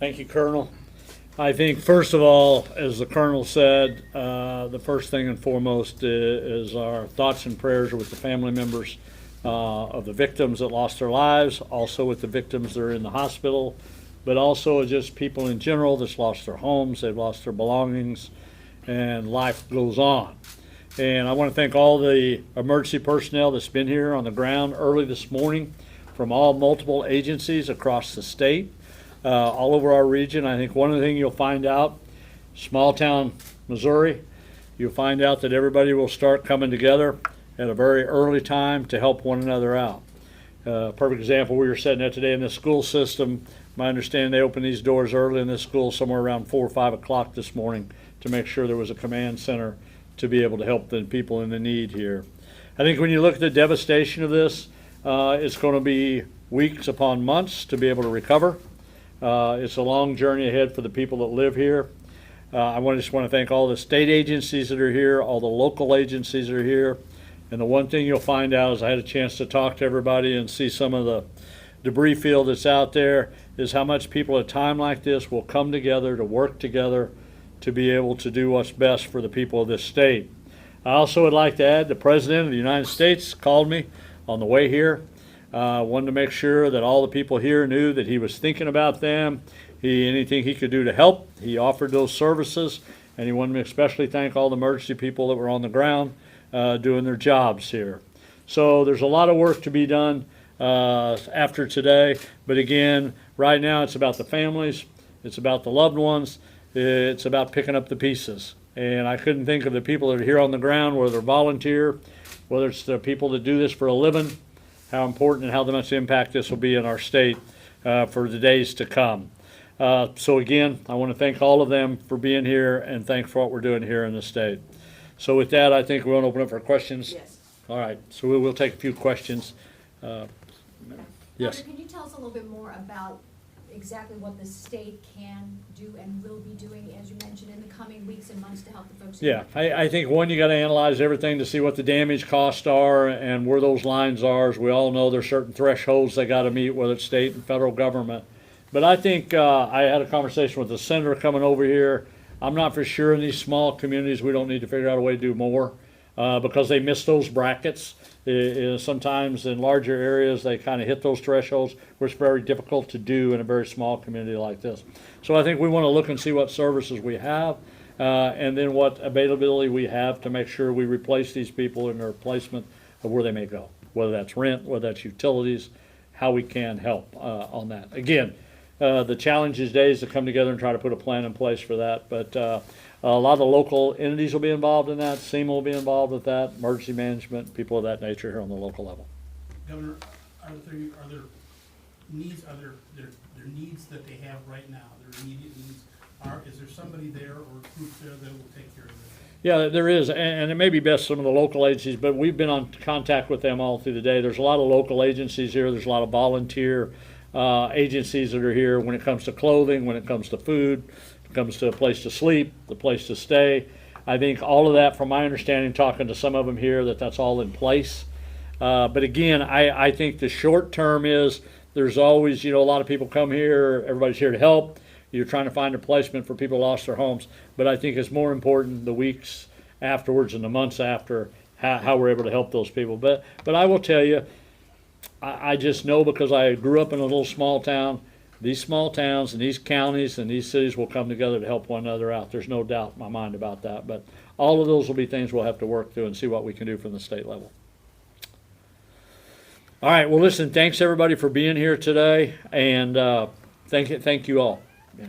Thank you, Colonel. I think, first of all, as the Colonel said, the first thing and foremost is our thoughts and prayers are with the family members of the victims that lost their lives, also with the victims that are in the hospital, but also just people in general that's lost their homes, they've lost their belongings, and life goes on. And I want to thank all the emergency personnel that's been here on the ground early this morning from all multiple agencies across the state, all over our region. I think one of the things you'll find out, small town Missouri, you'll find out that everybody will start coming together at a very early time to help one another out. Perfect example, we were sitting at today in the school system. My understanding, they opened these doors early in this school somewhere around 4 or 5 o'clock this morning to make sure there was a command center to be able to help the people in the need here. I think when you look at the devastation of this, it's going to be weeks upon months to be able to recover. It's a long journey ahead for the people that live here. I just want to thank all the state agencies that are here, all the local agencies that are here. And the one thing you'll find out is I had a chance to talk to everybody and see some of the debris field that's out there, is how much people at a time like this will come together to work together to be able to do what's best for the people of this state. I also would like to add the President of the United States called me on the way here. Wanted to make sure that all the people here knew that he was thinking about them. Anything he could do to help, he offered those services, and he wanted me to especially thank all the emergency people that were on the ground doing their jobs here. So there's a lot of work to be done after today, but again, right now it's about the families, it's about the loved ones, it's about picking up the pieces. And I couldn't think of the people that are here on the ground, whether they're volunteer, whether it's the people that do this for a living, how important and how much impact this will be in our state for the days to come. So again, I want to thank all of them for being here and thanks for what we're doing here in the state. So with that, I think we want to open up for questions. Yes. All right, so we will take a few questions. Yes. Doctor, can you tell us a little bit more about exactly what the state can do and will be doing, as you mentioned, in the coming weeks and months to help the folks? Yeah, I think one, you got to analyze everything to see what the damage costs are and where those lines are. As we all know, there's certain thresholds they got to meet, whether it's state and federal government. But I think I had a conversation with the senator coming over here. I'm not for sure in these small communities we don't need to figure out a way to do more because they miss those brackets. Sometimes in larger areas they kind of hit those thresholds where it's very difficult to do in a very small community like this. So I think we want to look and see what services we have and then what availability we have to make sure we replace these people in their placement of where they may go, whether that's rent, whether that's utilities, how we can help on that. Again, the challenge these days to come together and try to put a plan in place for that, but a lot of the local entities will be involved in that. SEMA will be involved with that, emergency management, people of that nature here on the local level. Governor, are there needs, there needs that they have right now, their immediate needs? Is there somebody there or groups there that will take care of this? Yeah, there is, and it may be best some of the local agencies, but we've been on contact with them all through the day. There's a lot of local agencies here. There's a lot of volunteer agencies that are here when it comes to clothing, when it comes to food, comes to a place to sleep, the place to stay. I think all of that, from my understanding, talking to some of them here, that's all in place. But again, I think the short term is there's always, a lot of people come here, everybody's here to help. You're trying to find a placement for people who lost their homes. But I think it's more important the weeks afterwards and the months after how we're able to help those people. But I will tell you, I just know because I grew up in a little small town, these small towns and these counties and these cities will come together to help one another out. There's no doubt in my mind about that. But all of those will be things we'll have to work through and see what we can do from the state level. All right. Well, listen, thanks everybody for being here today. And thank you all. Yeah.